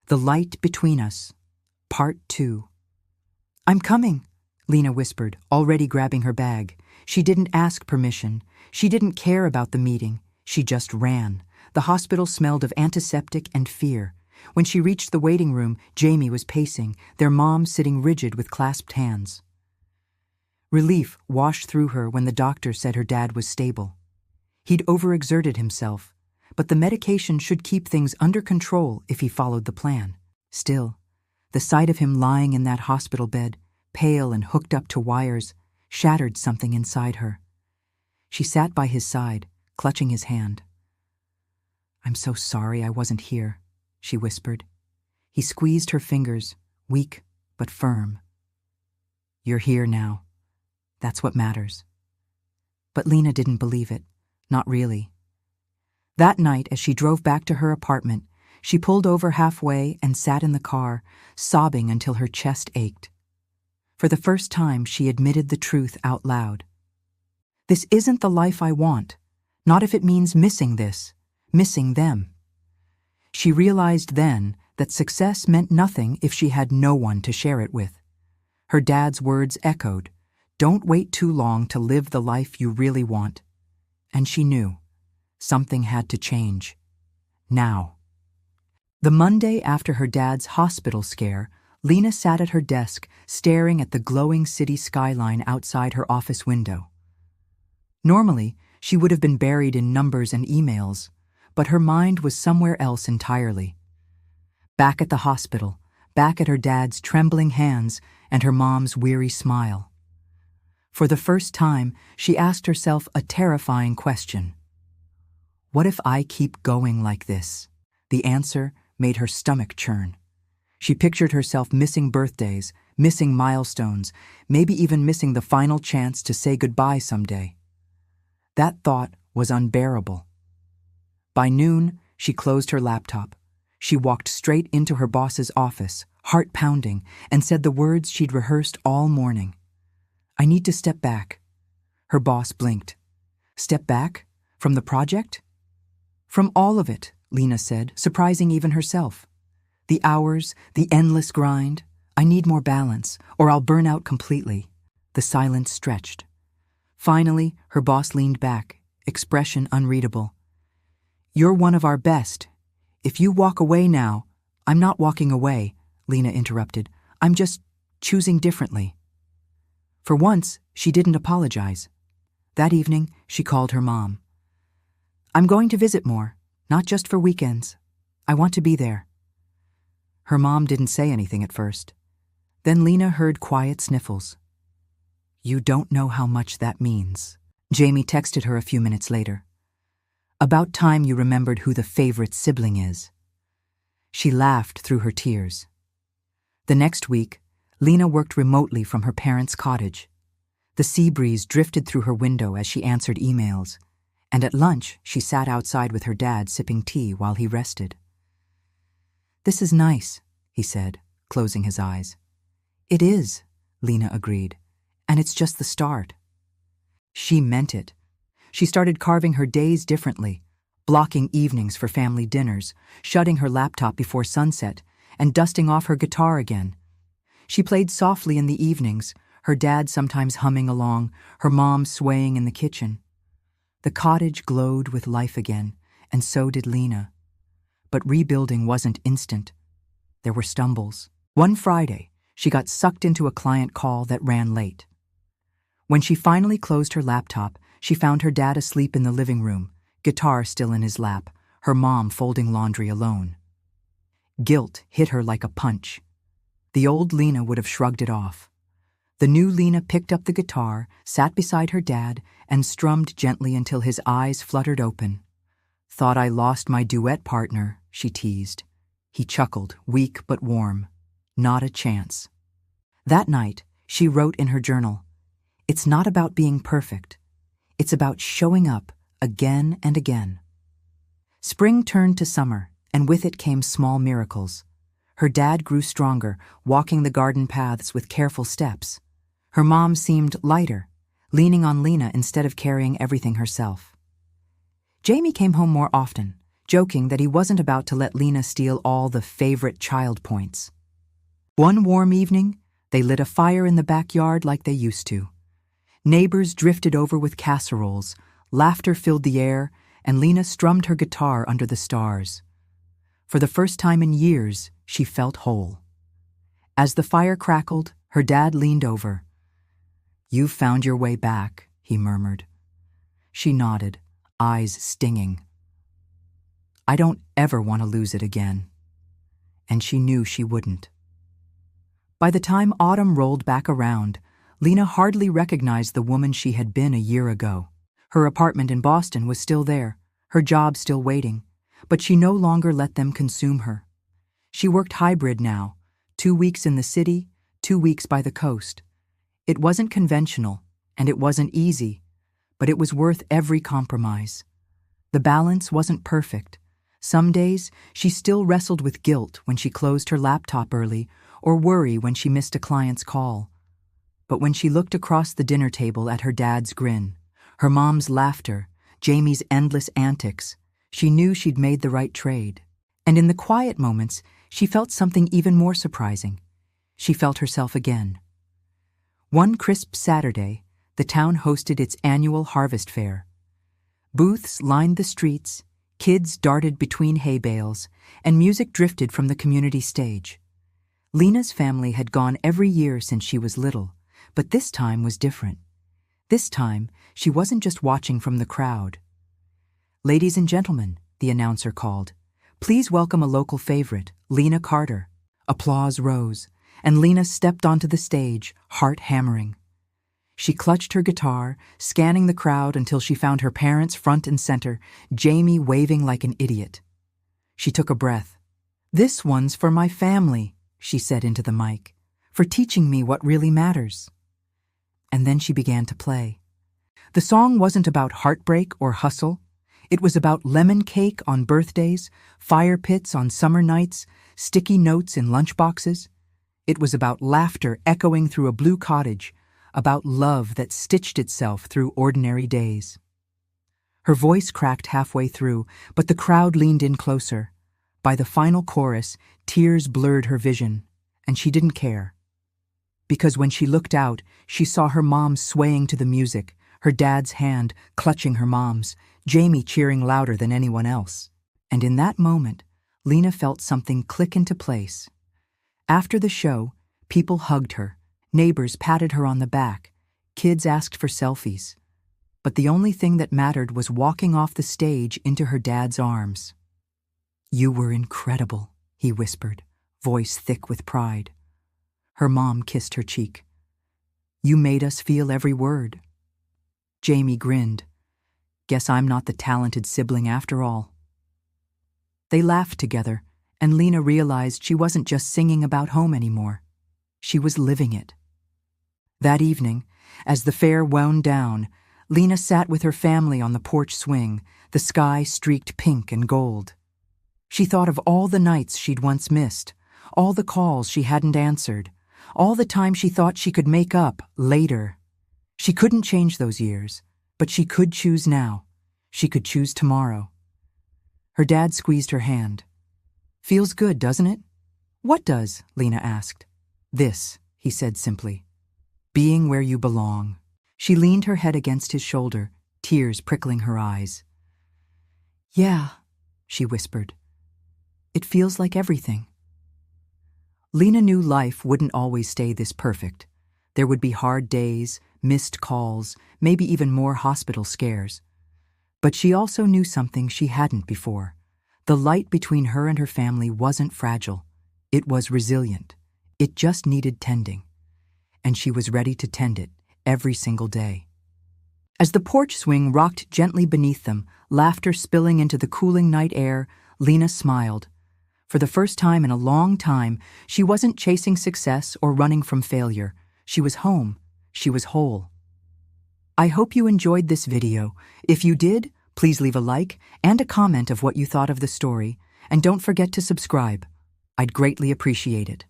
The Light Between Us, Part 2. "I'm coming," Lena whispered, already grabbing her bag. She didn't ask permission. She didn't care about the meeting. She just ran. The hospital smelled of antiseptic and fear. When she reached the waiting room, Jamie was pacing, their mom sitting rigid with clasped hands. Relief washed through her when the doctor said her dad was stable. He'd overexerted himself, but the medication should keep things under control if he followed the plan. Still, the sight of him lying in that hospital bed, pale and hooked up to wires, shattered something inside her. She sat by his side, clutching his hand. "I'm so sorry I wasn't here," she whispered. He squeezed her fingers, weak but firm. "You're here now. That's what matters." But Lena didn't believe it, not really. That night, as she drove back to her apartment, she pulled over halfway and sat in the car, sobbing until her chest ached. For the first time, she admitted the truth out loud. "This isn't the life I want, not if it means missing this, missing them." She realized then that success meant nothing if she had no one to share it with. Her dad's words echoed, "Don't wait too long to live the life you really want." And she knew. Something had to change. Now. The Monday after her dad's hospital scare, Lena sat at her desk, staring at the glowing city skyline outside her office window. Normally, she would have been buried in numbers and emails, but her mind was somewhere else entirely. Back at the hospital, back at her dad's trembling hands and her mom's weary smile. For the first time, she asked herself a terrifying question. What if I keep going like this? The answer made her stomach churn. She pictured herself missing birthdays, missing milestones, maybe even missing the final chance to say goodbye someday. That thought was unbearable. By noon, she closed her laptop. She walked straight into her boss's office, heart pounding, and said the words she'd rehearsed all morning. "I need to step back." Her boss blinked. "Step back? From the project?" "From all of it," Lena said, surprising even herself. "The hours, the endless grind. I need more balance, or I'll burn out completely." The silence stretched. Finally, her boss leaned back, expression unreadable. "You're one of our best. If you walk away now—" "I'm not walking away," Lena interrupted. "I'm just choosing differently." For once, she didn't apologize. That evening, she called her mom. "I'm going to visit more, not just for weekends. I want to be there." Her mom didn't say anything at first. Then Lena heard quiet sniffles. "You don't know how much that means," Jamie texted her a few minutes later. "About time you remembered who the favorite sibling is." She laughed through her tears. The next week, Lena worked remotely from her parents' cottage. The sea breeze drifted through her window as she answered emails, and at lunch she sat outside with her dad sipping tea while he rested. "This is nice," he said, closing his eyes. "It is," Lena agreed, "and it's just the start." She meant it. She started carving her days differently, blocking evenings for family dinners, shutting her laptop before sunset, and dusting off her guitar again. She played softly in the evenings, her dad sometimes humming along, her mom swaying in the kitchen. The cottage glowed with life again, and so did Lena. But rebuilding wasn't instant. There were stumbles. One Friday, she got sucked into a client call that ran late. When she finally closed her laptop, she found her dad asleep in the living room, guitar still in his lap, her mom folding laundry alone. Guilt hit her like a punch. The old Lena would have shrugged it off. The new Lena picked up the guitar, sat beside her dad, and strummed gently until his eyes fluttered open. "Thought I lost my duet partner," she teased. He chuckled, weak but warm. Not a chance. That night, she wrote in her journal, "It's not about being perfect. It's about showing up again and again." Spring turned to summer, and with it came small miracles. Her dad grew stronger, walking the garden paths with careful steps. Her mom seemed lighter, leaning on Lena instead of carrying everything herself. Jamie came home more often, joking that he wasn't about to let Lena steal all the favorite child points. One warm evening, they lit a fire in the backyard like they used to. Neighbors drifted over with casseroles, laughter filled the air, and Lena strummed her guitar under the stars. For the first time in years, she felt whole. As the fire crackled, her dad leaned over. "You've found your way back," he murmured. She nodded, eyes stinging. "I don't ever want to lose it again." And she knew she wouldn't. By the time autumn rolled back around, Lena hardly recognized the woman she had been a year ago. Her apartment in Boston was still there, her job still waiting, but she no longer let them consume her. She worked hybrid now, 2 weeks in the city, 2 weeks by the coast. It wasn't conventional, and it wasn't easy, but it was worth every compromise. The balance wasn't perfect. Some days, she still wrestled with guilt when she closed her laptop early or worry when she missed a client's call. But when she looked across the dinner table at her dad's grin, her mom's laughter, Jamie's endless antics, she knew she'd made the right trade. And in the quiet moments, she felt something even more surprising. She felt herself again. One crisp Saturday, the town hosted its annual harvest fair. Booths lined the streets, kids darted between hay bales, and music drifted from the community stage. Lena's family had gone every year since she was little, but this time was different. This time, she wasn't just watching from the crowd. "Ladies and gentlemen," the announcer called, "please welcome a local favorite, Lena Carter." Applause rose, and Lena stepped onto the stage, heart hammering. She clutched her guitar, scanning the crowd until she found her parents front and center, Jamie waving like an idiot. She took a breath. "This one's for my family," she said into the mic, "for teaching me what really matters." And then she began to play. The song wasn't about heartbreak or hustle. It was about lemon cake on birthdays, fire pits on summer nights, sticky notes in lunchboxes. It was about laughter echoing through a blue cottage, about love that stitched itself through ordinary days. Her voice cracked halfway through, but the crowd leaned in closer. By the final chorus, tears blurred her vision, and she didn't care. Because when she looked out, she saw her mom swaying to the music, her dad's hand clutching her mom's, Jamie cheering louder than anyone else. And in that moment, Lena felt something click into place. After the show, people hugged her, neighbors patted her on the back, kids asked for selfies. But the only thing that mattered was walking off the stage into her dad's arms. "You were incredible," he whispered, voice thick with pride. Her mom kissed her cheek. "You made us feel every word." Jamie grinned. "Guess I'm not the talented sibling after all." They laughed together, and Lena realized she wasn't just singing about home anymore. She was living it. That evening, as the fair wound down, Lena sat with her family on the porch swing, the sky streaked pink and gold. She thought of all the nights she'd once missed, all the calls she hadn't answered, all the time she thought she could make up later. She couldn't change those years, but she could choose now. She could choose tomorrow. Her dad squeezed her hand. "Feels good, doesn't it?" "What does?" Lena asked. "This," he said simply. "Being where you belong." She leaned her head against his shoulder, tears prickling her eyes. "Yeah," she whispered. "It feels like everything." Lena knew life wouldn't always stay this perfect. There would be hard days, missed calls, maybe even more hospital scares. But she also knew something she hadn't before. The light between her and her family wasn't fragile. It was resilient. It just needed tending. And she was ready to tend it every single day. As the porch swing rocked gently beneath them, laughter spilling into the cooling night air, Lena smiled. For the first time in a long time, she wasn't chasing success or running from failure. She was home. She was whole. I hope you enjoyed this video. If you did, please leave a like and a comment of what you thought of the story, and don't forget to subscribe. I'd greatly appreciate it.